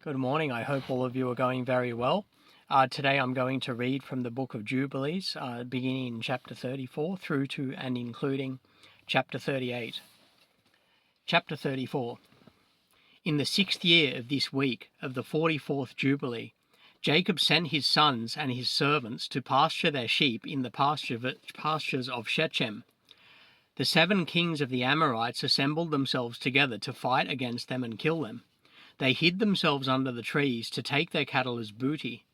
Good morning. I hope all of you are going very well. Today I'm going to read from the book of Jubilees, beginning in chapter 34 through to and including chapter 38. Chapter 34. In the 6th year of this week of the 44th Jubilee, Jacob sent his sons and his servants to pasture their sheep in the pastures of Shechem. The 7 kings of the Amorites assembled themselves together to fight against them and kill them. They hid themselves under the trees to take their cattle as booty.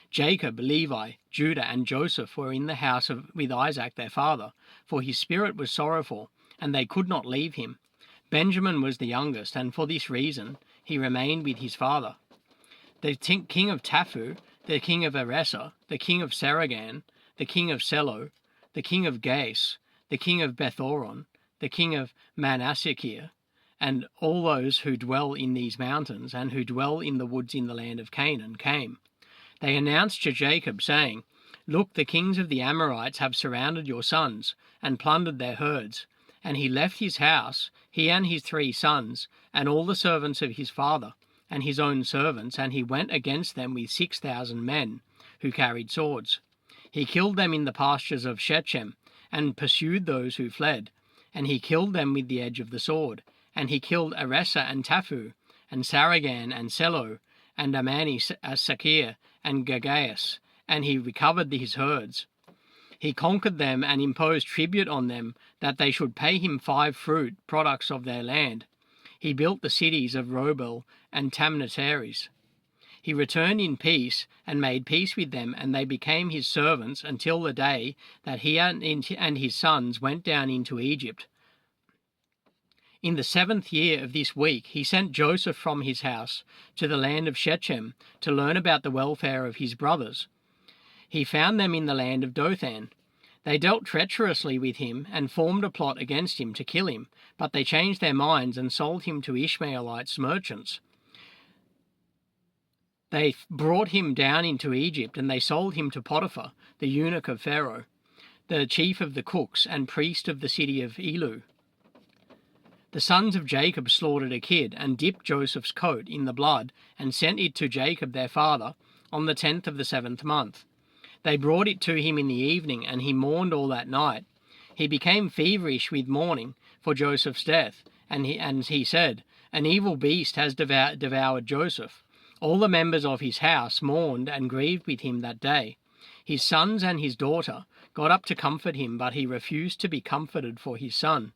Jacob, Levi, Judah, and Joseph were in the house with Isaac their father, for his spirit was sorrowful, and they could not leave him. Benjamin was the youngest, and for this reason he remained with his father. The king of Taphu, the king of Eresa, the king of Saragan, the king of Selo, the king of Gais, the king of Bethoron, the king of Manasseh, and all those who dwell in these mountains and who dwell in the woods in the land of Canaan came. They announced to Jacob, saying, "Look, the kings of the Amorites have surrounded your sons and plundered their herds." And he left his house, he and his 3 sons, and all the servants of his father, and his own servants, and he went against them with 6,000 men, who carried swords. He killed them in the pastures of Shechem, and pursued those who fled, and he killed them with the edge of the sword. And he killed Eresa and Taphu, and Saragan and Selo, and Amani Sakir and Gagais, and he recovered his herds. He conquered them and imposed tribute on them, that they should pay him 5 fruit products of their land. He built the cities of Robel and Tamnatares. He returned in peace and made peace with them, and they became his servants until the day that he and his sons went down into Egypt. In the 7th year of this week he sent Joseph from his house to the land of Shechem to learn about the welfare of his brothers. He found them in the land of Dothan. They dealt treacherously with him and formed a plot against him to kill him, but they changed their minds and sold him to Ishmaelites merchants. They brought him down into Egypt, and they sold him to Potiphar, the eunuch of Pharaoh, the chief of the cooks and priest of the city of Elu. The sons of Jacob slaughtered a kid and dipped Joseph's coat in the blood and sent it to Jacob their father on the 10th of the 7th month. They brought it to him in the evening, and he mourned all that night. He became feverish with mourning for Joseph's death, and he said, "An evil beast has devoured Joseph." All the members of his house mourned and grieved with him that day. His sons and his daughter got up to comfort him, but he refused to be comforted for his son.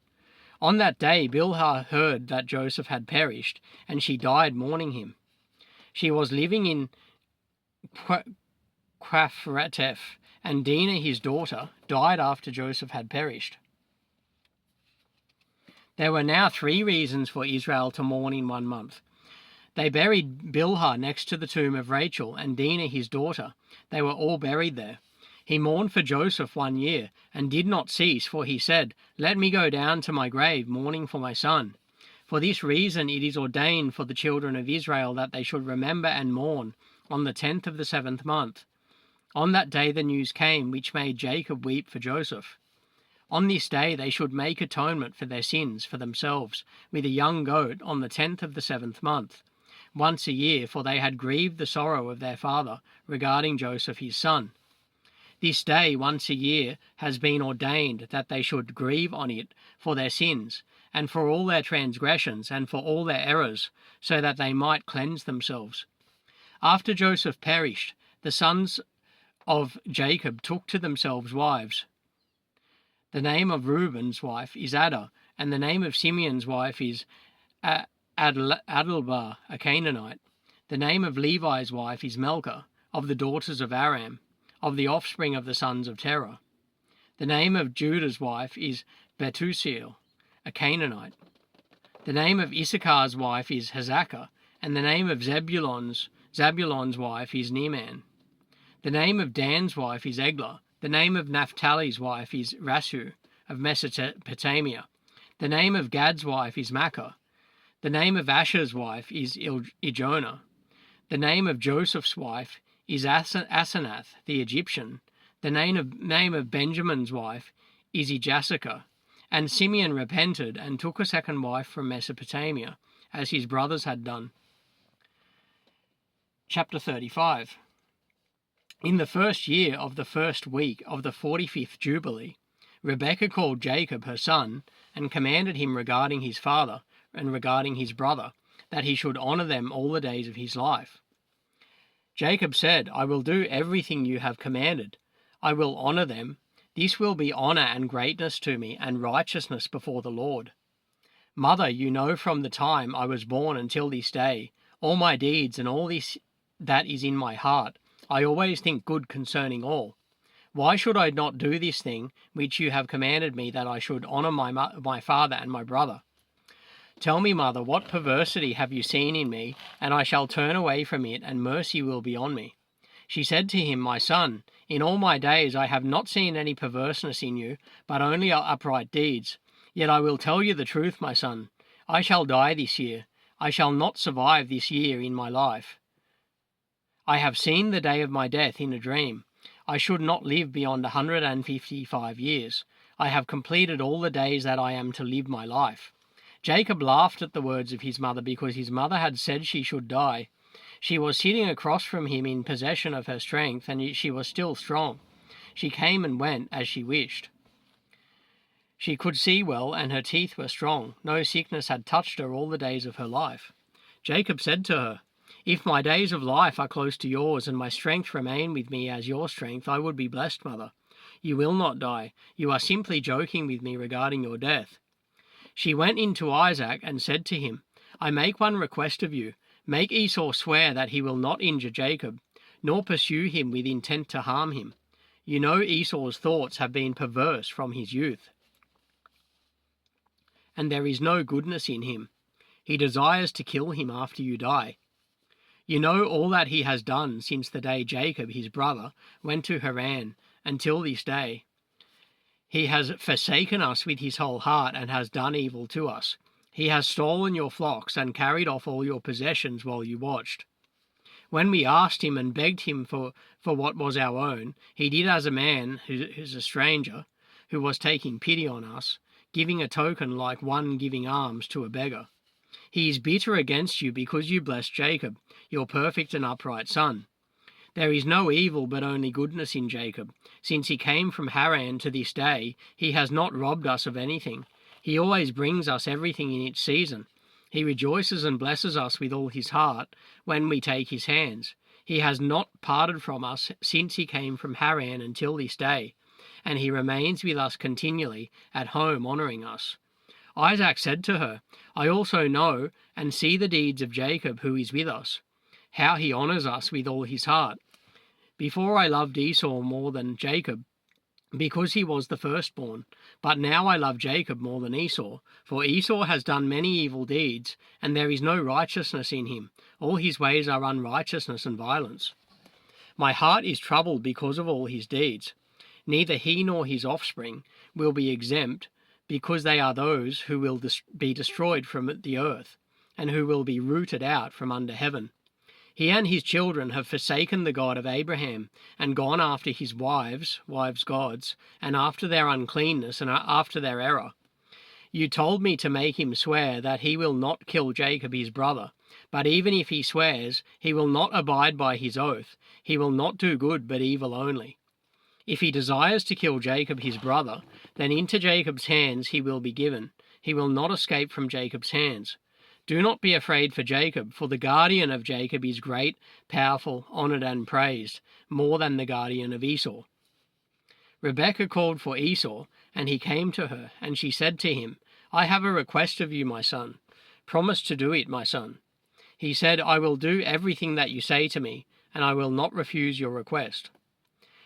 On that day Bilhah heard that Joseph had perished, and she died mourning him. She was living in Qafratef, and Dinah his daughter died after Joseph had perished. There were now 3 reasons for Israel to mourn in 1 month. They buried Bilhah next to the tomb of Rachel, and Dinah his daughter. They were all buried there. He mourned for Joseph 1 year, and did not cease, for he said, "Let me go down to my grave mourning for my son." For this reason it is ordained for the children of Israel that they should remember and mourn on the 10th of the 7th month. On that day the news came, which made Jacob weep for Joseph. On this day they should make atonement for their sins for themselves, with a young goat on the 10th of the 7th month, once a year, for they had grieved the sorrow of their father regarding Joseph his son. This day, once a year, has been ordained that they should grieve on it for their sins, and for all their transgressions, and for all their errors, so that they might cleanse themselves. After Joseph perished, the sons of Jacob took to themselves wives. The name of Reuben's wife is Ada, and the name of Simeon's wife is Adelbar, a Canaanite. The name of Levi's wife is Melchah, of the daughters of Aram, of the offspring of the sons of Terah. The name of Judah's wife is Betusiel, a Canaanite. The name of Issachar's wife is Hazakah, and the name of Zabulon's wife is Neeman. The name of Dan's wife is Eglah. The name of Naphtali's wife is Rasu, of Mesopotamia. The name of Gad's wife is Makkah. The name of Asher's wife is Ijonah. The name of Joseph's wife is Asenath, the Egyptian. The name of Benjamin's wife is Ijasakah. And Simeon repented and took a second wife from Mesopotamia, as his brothers had done. Chapter 35. In the first year of the first week of the 45th Jubilee, Rebekah called Jacob her son, and commanded him regarding his father and regarding his brother, that he should honor them all the days of his life. Jacob said, I will do everything you have commanded. I will honor them. This will be honor and greatness to me, and righteousness before the Lord. Mother, you know from the time I was born until this day, all my deeds and all this that is in my heart, I always think good concerning all. Why should I not do this thing which you have commanded me, that I should honor my father and my brother? Tell me, mother, what perversity have you seen in me, and I shall turn away from it, and mercy will be on me. She said to him, My son, in all my days I have not seen any perverseness in you, but only upright deeds. Yet I will tell you the truth, my son. I shall die this year. I shall not survive this year in my life. I have seen the day of my death in a dream. I should not live beyond 155 years. I have completed all the days that I am to live my life. Jacob laughed at the words of his mother, because his mother had said she should die. She was sitting across from him in possession of her strength, and she was still strong. She came and went as she wished. She could see well, and her teeth were strong. No sickness had touched her all the days of her life. Jacob said to her, If my days of life are close to yours, and my strength remain with me as your strength, I would be blessed, mother. You will not die. You are simply joking with me regarding your death. She went in to Isaac and said to him, I make one request of you. Make Esau swear that he will not injure Jacob, nor pursue him with intent to harm him. You know Esau's thoughts have been perverse from his youth, and there is no goodness in him. He desires to kill him after you die. You know all that he has done since the day Jacob, his brother, went to Haran, until this day. He has forsaken us with his whole heart, and has done evil to us. He has stolen your flocks, and carried off all your possessions while you watched. When we asked him and begged him for what was our own, he did as a man who is a stranger, who was taking pity on us, giving a token like one giving alms to a beggar. He is bitter against you because you blessed Jacob, your perfect and upright son. There is no evil but only goodness in Jacob. Since he came from Haran to this day, he has not robbed us of anything. He always brings us everything in its season. He rejoices and blesses us with all his heart when we take his hands. He has not parted from us since he came from Haran until this day, and he remains with us continually at home, honoring us. Isaac said to her, I also know and see the deeds of Jacob who is with us, how he honors us with all his heart. Before I loved Esau more than Jacob, because he was the firstborn, but now I love Jacob more than Esau, for Esau has done many evil deeds, and there is no righteousness in him. All his ways are unrighteousness and violence. My heart is troubled because of all his deeds. Neither he nor his offspring will be exempt, because they are those who will be destroyed from the earth, and who will be rooted out from under heaven. He and his children have forsaken the God of Abraham, and gone after his wives' gods, and after their uncleanness, and after their error. You told me to make him swear that he will not kill Jacob his brother, but even if he swears, he will not abide by his oath. He will not do good, but evil only. If he desires to kill Jacob his brother, then into Jacob's hands he will be given. He will not escape from Jacob's hands. Do not be afraid for Jacob, for the guardian of Jacob is great, powerful, honored, and praised, more than the guardian of Esau. Rebekah called for Esau, and he came to her, and she said to him, I have a request of you, my son. Promise to do it, my son. He said, I will do everything that you say to me, and I will not refuse your request.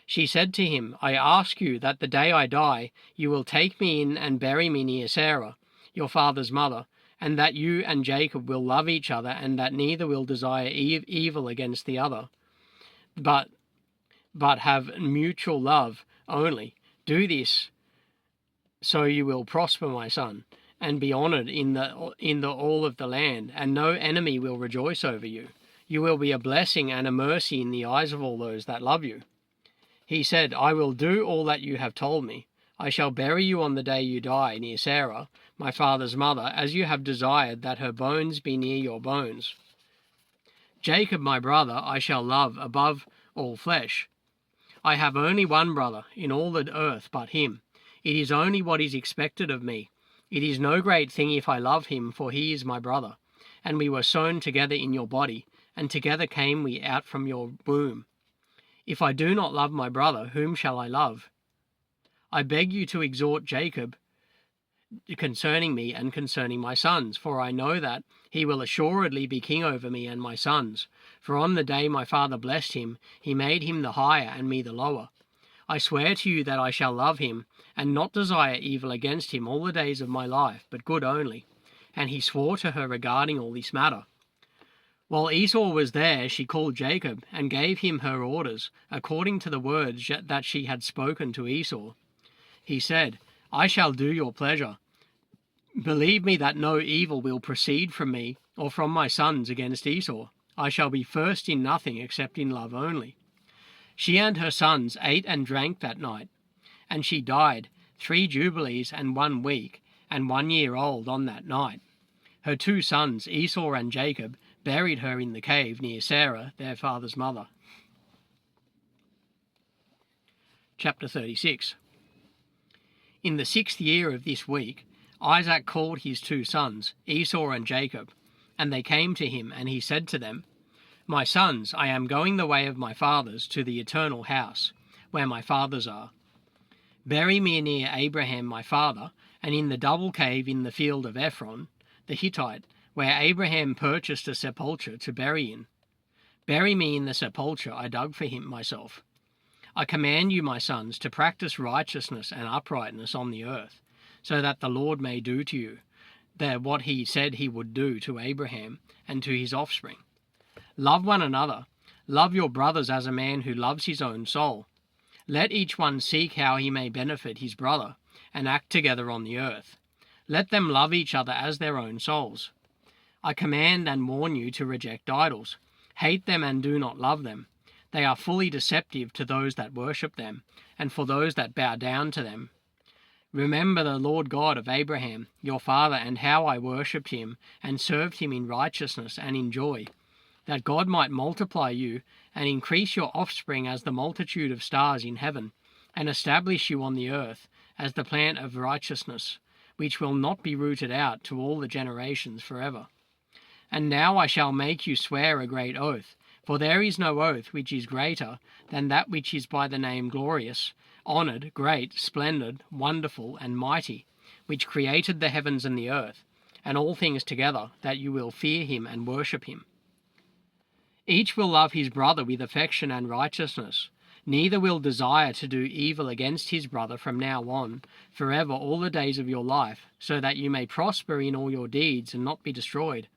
She said to him, I ask you that the day I die, you will take me in and bury me near Sarah, your father's mother, and that you and Jacob will love each other, and that neither will desire evil against the other, but have mutual love only. Do this, so you will prosper, my son, and be honored in the all of the land, and no enemy will rejoice over you. You will be a blessing and a mercy in the eyes of all those that love you. He said, I will do all that you have told me. I shall bury you on the day you die near Sarah, my father's mother, as you have desired that her bones be near your bones. Jacob my brother I shall love above all flesh. I have only one brother in all the earth but him. It is only what is expected of me. It is no great thing if I love him, for he is my brother. And we were sown together in your body, and together came we out from your womb. If I do not love my brother, whom shall I love? I beg you to exhort Jacob concerning me and concerning my sons, for I know that he will assuredly be king over me and my sons. For on the day my father blessed him, he made him the higher and me the lower. I swear to you that I shall love him, and not desire evil against him all the days of my life, but good only. And he swore to her regarding all this matter. While Esau was there, she called Jacob, and gave him her orders, according to the words that she had spoken to Esau. He said, I shall do your pleasure. Believe me that no evil will proceed from me or from my sons against Esau. I shall be first in nothing except in love only. She and her sons ate and drank that night, and she died 3 Jubilees and 1 week, and 1 year old on that night. Her 2 sons, Esau and Jacob, buried her in the cave near Sarah, their father's mother. Chapter 36. In the 6th year of this week, Isaac called his 2 sons, Esau and Jacob, and they came to him, and he said to them, My sons, I am going the way of my fathers to the eternal house, where my fathers are. Bury me near Abraham my father, and in the double cave in the field of Ephron, the Hittite, where Abraham purchased a sepulchre to bury in. Bury me in the sepulchre I dug for him myself. I command you, my sons, to practice righteousness and uprightness on the earth, so that the Lord may do to you what he said he would do to Abraham and to his offspring. Love one another. Love your brothers as a man who loves his own soul. Let each one seek how he may benefit his brother, and act together on the earth. Let them love each other as their own souls. I command and warn you to reject idols. Hate them and do not love them. They are fully deceptive to those that worship them, and for those that bow down to them. Remember the Lord God of Abraham, your father, and how I worshipped him, and served him in righteousness and in joy, that God might multiply you, and increase your offspring as the multitude of stars in heaven, and establish you on the earth as the plant of righteousness, which will not be rooted out to all the generations forever. And now I shall make you swear a great oath, for there is no oath which is greater than that which is by the name glorious, honoured, great, splendid, wonderful, and mighty, which created the heavens and the earth, and all things together, that you will fear him and worship him. Each will love his brother with affection and righteousness. Neither will desire to do evil against his brother from now on, forever all the days of your life, so that you may prosper in all your deeds and not be destroyed.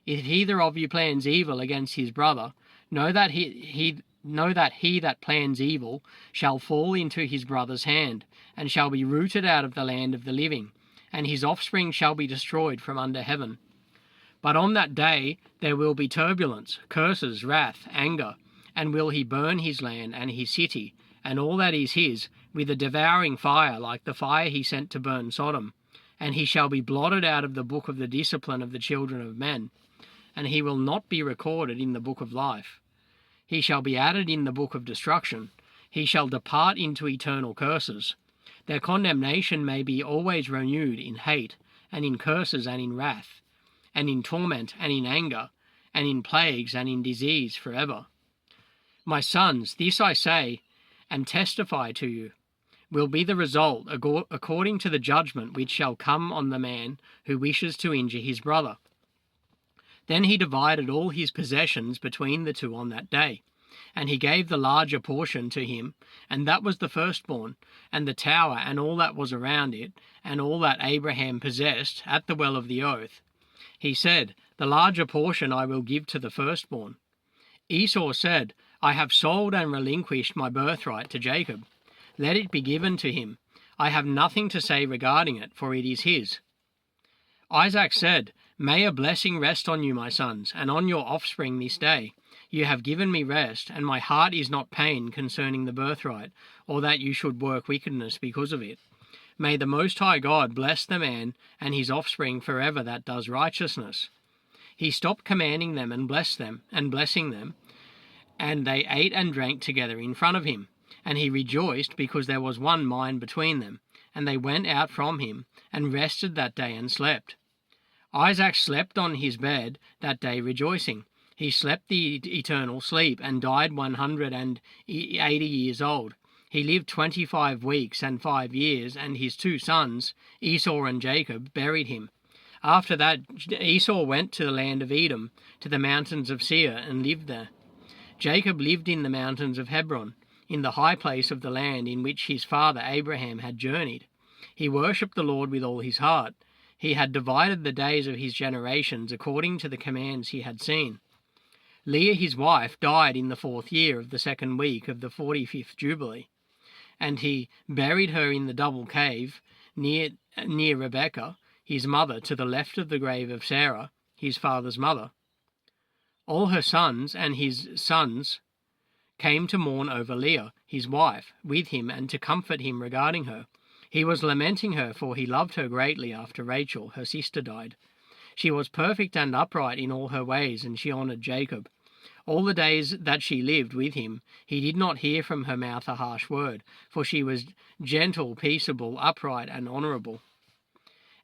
If either of you plans evil against his brother, know that he that plans evil shall fall into his brother's hand, and shall be rooted out of the land of the living, and his offspring shall be destroyed from under heaven. But on that day there will be turbulence, curses, wrath, anger, and will he burn his land and his city, and all that is his, with a devouring fire like the fire he sent to burn Sodom. And he shall be blotted out of the book of the discipline of the children of men, and he will not be recorded in the book of life. He shall be added in the book of destruction. He shall depart into eternal curses. Their condemnation may be always renewed in hate, and in curses, and in wrath, and in torment, and in anger, and in plagues, and in disease forever. My sons, this I say, and testify to you, will be the result according to the judgment which shall come on the man who wishes to injure his brother. Then he divided all his possessions between the 2 on that day, and he gave the larger portion to him, and that was the firstborn, and the tower and all that was around it, and all that Abraham possessed at the well of the oath. He said, The larger portion I will give to the firstborn. Esau said, I have sold and relinquished my birthright to Jacob. Let it be given to him. I have nothing to say regarding it, for it is his. Isaac said, May a blessing rest on you, my sons, and on your offspring this day. You have given me rest, and my heart is not pained concerning the birthright, or that you should work wickedness because of it. May the Most High God bless the man and his offspring forever that does righteousness. He stopped commanding them and blessing them, and they ate and drank together in front of him. And he rejoiced because there was one mind between them. And they went out from him and rested that day and slept. Isaac slept on his bed that day rejoicing. He slept the eternal sleep and died 180 years old. He lived 25 weeks and 5 years, and his 2 sons, Esau and Jacob, buried him. After that, Esau went to the land of Edom, to the mountains of Seir, and lived there. Jacob lived in the mountains of Hebron, in the high place of the land in which his father Abraham had journeyed. He worshipped the Lord with all his heart. He had divided the days of his generations according to the commands he had seen. Leah his wife died in the 4th year of the 2nd week of the 45th Jubilee, and he buried her in the double cave near Rebekah, his mother, to the left of the grave of Sarah, his father's mother. All her sons and his sons came to mourn over Leah, his wife, with him and to comfort him regarding her. He was lamenting her, for he loved her greatly after Rachel, her sister, died. She was perfect and upright in all her ways, and she honored Jacob. All the days that she lived with him, he did not hear from her mouth a harsh word, for she was gentle, peaceable, upright, and honorable.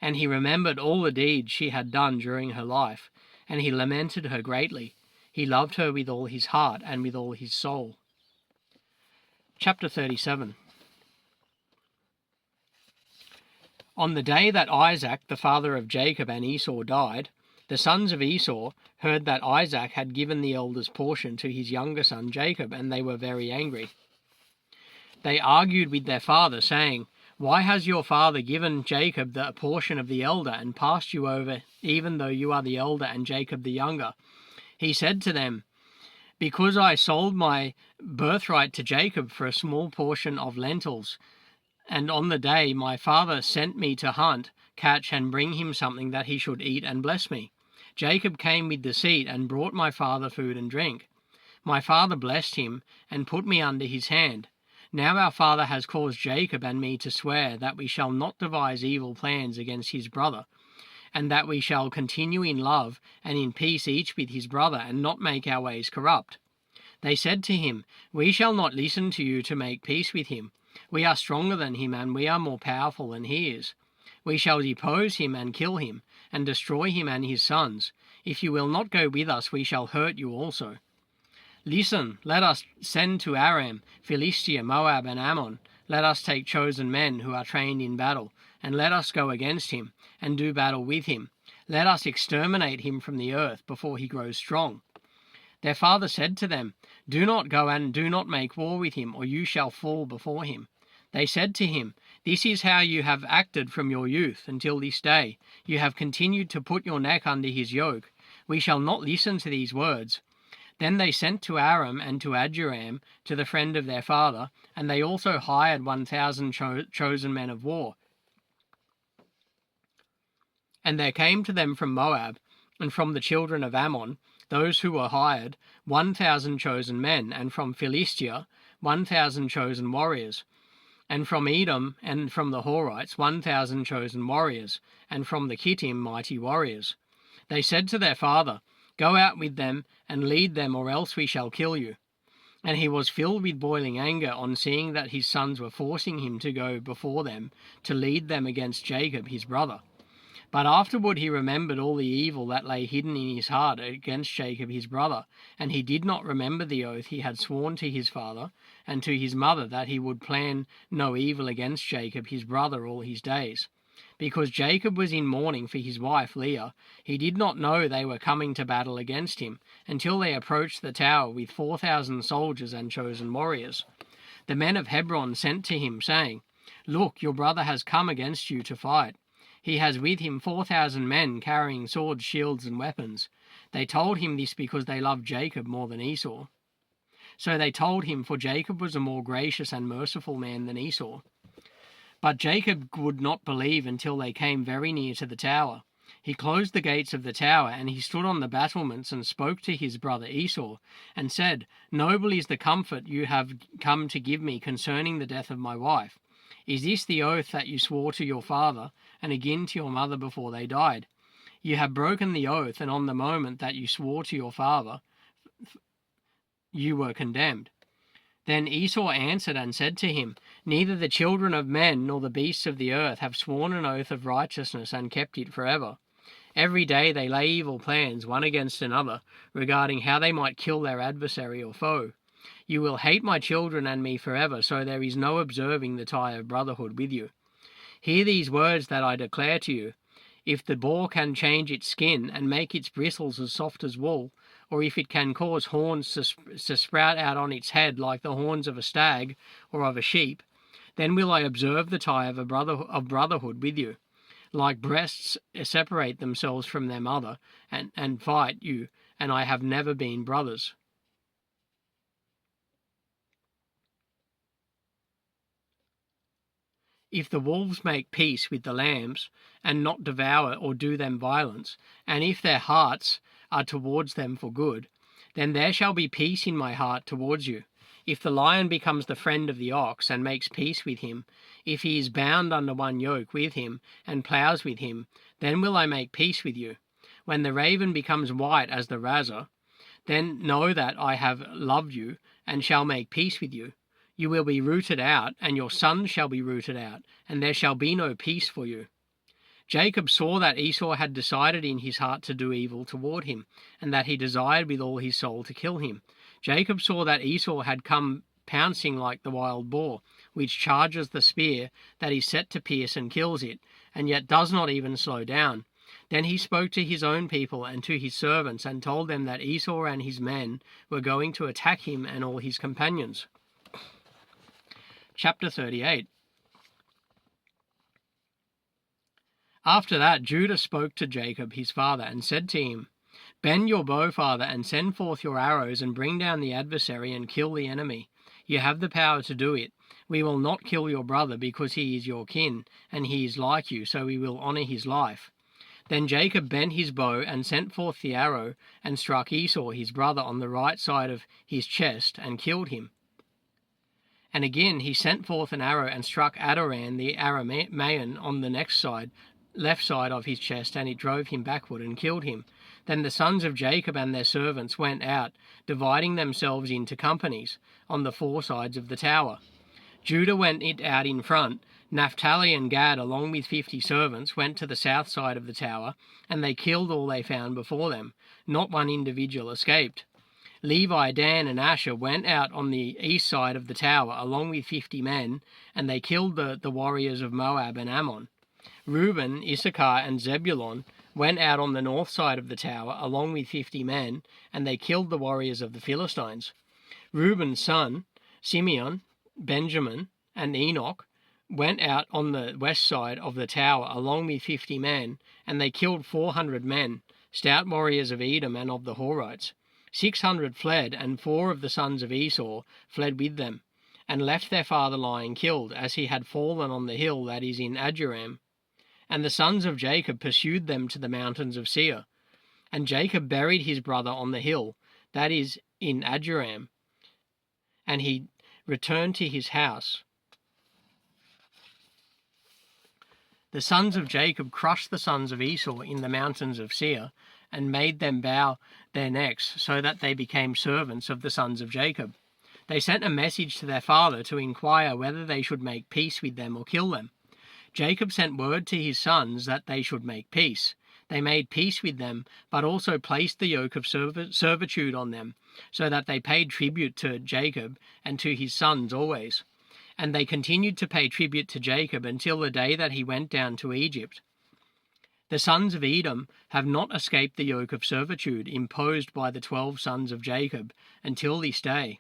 And he remembered all the deeds she had done during her life, and he lamented her greatly. He loved her with all his heart and with all his soul. Chapter 37. On the day that Isaac, the father of Jacob and Esau, died, the sons of Esau heard that Isaac had given the eldest portion to his younger son Jacob, and they were very angry. They argued with their father, saying, "Why has your father given Jacob the portion of the elder and passed you over, even though you are the elder and Jacob the younger?" He said to them, "Because I sold my birthright to Jacob for a small portion of lentils, and on the day my father sent me to hunt, catch, and bring him something that he should eat and bless me. Jacob came with deceit and brought my father food and drink. My father blessed him and put me under his hand. Now our father has caused Jacob and me to swear that we shall not devise evil plans against his brother, and that we shall continue in love and in peace each with his brother, and not make our ways corrupt." They said to him, "We shall not listen to you to make peace with him. We are stronger than him, and we are more powerful than he is. We shall depose him and kill him, and destroy him and his sons. If you will not go with us, we shall hurt you also. Listen, let us send to Aram, Philistia, Moab, and Ammon. Let us take chosen men who are trained in battle, and let us go against him, and do battle with him. Let us exterminate him from the earth before he grows strong." Their father said to them, "Do not go and do not make war with him, or you shall fall before him." They said to him, "This is how you have acted from your youth until this day. You have continued to put your neck under his yoke. We shall not listen to these words." Then they sent to Aram and to Aduram, to the friend of their father, and they also hired 1,000 chosen men of war. And there came to them from Moab, and from the children of Ammon, those who were hired, 1,000 chosen men, and from Philistia 1,000 chosen warriors, and from Edom and from the Horites 1,000 chosen warriors, and from the Kittim mighty warriors. They said to their father, "Go out with them and lead them, or else we shall kill you." And he was filled with boiling anger on seeing that his sons were forcing him to go before them to lead them against Jacob his brother. But afterward he remembered all the evil that lay hidden in his heart against Jacob his brother, and he did not remember the oath he had sworn to his father and to his mother, that he would plan no evil against Jacob his brother all his days. Because Jacob was in mourning for his wife Leah, he did not know they were coming to battle against him, until they approached the tower with 4,000 soldiers and chosen warriors. The men of Hebron sent to him, saying, "Look, your brother has come against you to fight. He has with him 4,000 men carrying swords, shields, and weapons." They told him this because they loved Jacob more than Esau. So they told him, for Jacob was a more gracious and merciful man than Esau. But Jacob would not believe until they came very near to the tower. He closed the gates of the tower, and he stood on the battlements and spoke to his brother Esau, and said, "Noble is the comfort you have come to give me concerning the death of my wife. Is this the oath that you swore to your father and again to your mother before they died? You have broken the oath, and on the moment that you swore to your father, you were condemned." Then Esau answered and said to him, "Neither the children of men nor the beasts of the earth have sworn an oath of righteousness and kept it forever. Every day they lay evil plans one against another, regarding how they might kill their adversary or foe. You will hate my children and me forever, so there is no observing the tie of brotherhood with you. Hear these words that I declare to you. If the boar can change its skin and make its bristles as soft as wool, or if it can cause horns to sprout out on its head like the horns of a stag or of a sheep, then will I observe the tie of brotherhood with you. Like breasts separate themselves from their mother and fight you, and I have never been brothers." If the wolves make peace with the lambs, and not devour or do them violence, and if their hearts are towards them for good, then there shall be peace in my heart towards you. If the lion becomes the friend of the ox, and makes peace with him, if he is bound under one yoke with him, and ploughs with him, then will I make peace with you. When the raven becomes white as the razor, then know that I have loved you, and shall make peace with you. You will be rooted out, and your sons shall be rooted out, and there shall be no peace for you. Jacob saw that Esau had decided in his heart to do evil toward him, and that he desired with all his soul to kill him. Jacob saw that Esau had come pouncing like the wild boar, which charges the spear that is set to pierce and kills it, and yet does not even slow down. Then he spoke to his own people and to his servants, and told them that Esau and his men were going to attack him and all his companions. Chapter 38. After that, Judah spoke to Jacob his father, and said to him, "Bend your bow, father, and send forth your arrows, and bring down the adversary, and kill the enemy. You have the power to do it. We will not kill your brother, because he is your kin, and he is like you, so we will honor his life." Then Jacob bent his bow, and sent forth the arrow, and struck Esau his brother on the right side of his chest, and killed him. And again he sent forth an arrow, and struck Adoram the Aramaean on the left side of his chest, and it drove him backward and killed him. Then the sons of Jacob and their servants went out, dividing themselves into companies, on the four sides of the tower. Judah went out in front. Naphtali and Gad, along with 50 servants, went to the south side of the tower, and they killed all they found before them. Not one individual escaped. Levi, Dan, and Asher went out on the east side of the tower, along with 50 men, and they killed the warriors of Moab and Ammon. Reuben, Issachar, and Zebulun went out on the north side of the tower, along with 50 men, and they killed the warriors of the Philistines. Reuben's son, Simeon, Benjamin, and Enoch went out on the west side of the tower, along with 50 men, and they killed 400 men, stout warriors of Edom and of the Horites. 600 fled, and 4 of the sons of Esau fled with them, and left their father lying killed, as he had fallen on the hill that is in Aduram. And the sons of Jacob pursued them to the mountains of Seir. And Jacob buried his brother on the hill that is in Aduram, and he returned to his house. The sons of Jacob crushed the sons of Esau in the mountains of Seir, and made them bow their necks, so that they became servants of the sons of Jacob. They sent a message to their father to inquire whether they should make peace with them or kill them. Jacob sent word to his sons that they should make peace. They made peace with them, but also placed the yoke of servitude on them, so that they paid tribute to Jacob and to his sons always. And they continued to pay tribute to Jacob until the day that he went down to Egypt. The sons of Edom have not escaped the yoke of servitude imposed by the 12 sons of Jacob until this day.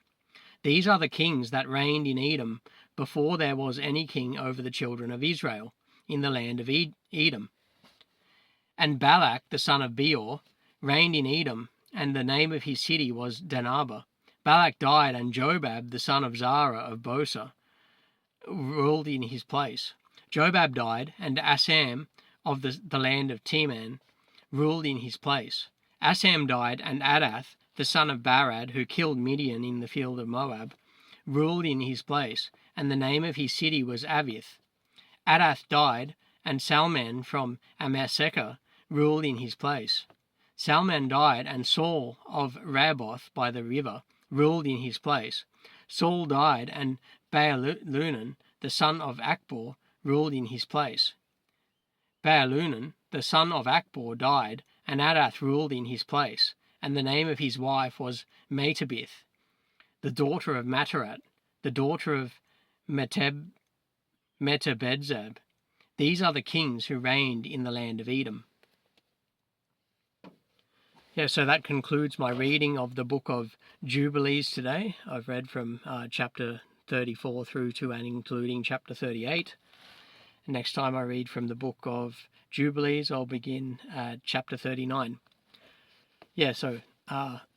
These are the kings that reigned in Edom before there was any king over the children of Israel in the land of Edom. And Balak, the son of Beor, reigned in Edom, and the name of his city was Danaba. Balak died, and Jobab, the son of Zara of Bosa, ruled in his place. Jobab died, and Asam of the land of Teman ruled in his place. Asam died, and Adath, the son of Barad, who killed Midian in the field of Moab, ruled in his place, and the name of his city was Avith. Adath died, and Salman from Amasekah ruled in his place. Salmon died, and Saul of Raboth by the river ruled in his place. Saul died, and Baalunan, the son of Akbor, ruled in his place. Baalunan, the son of Akbor, died, and Adath ruled in his place, and the name of his wife was Metabith, the daughter of Matarat, the daughter of Metabedzab. These are the kings who reigned in the land of Edom. Yeah, so that concludes my reading of the book of Jubilees today. I've read from chapter 34 through to and including chapter 38. Next time I read from the book of Jubilees, I'll begin at chapter 39. Yeah, so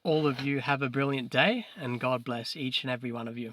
all of you have a brilliant day, and God bless each and every one of you.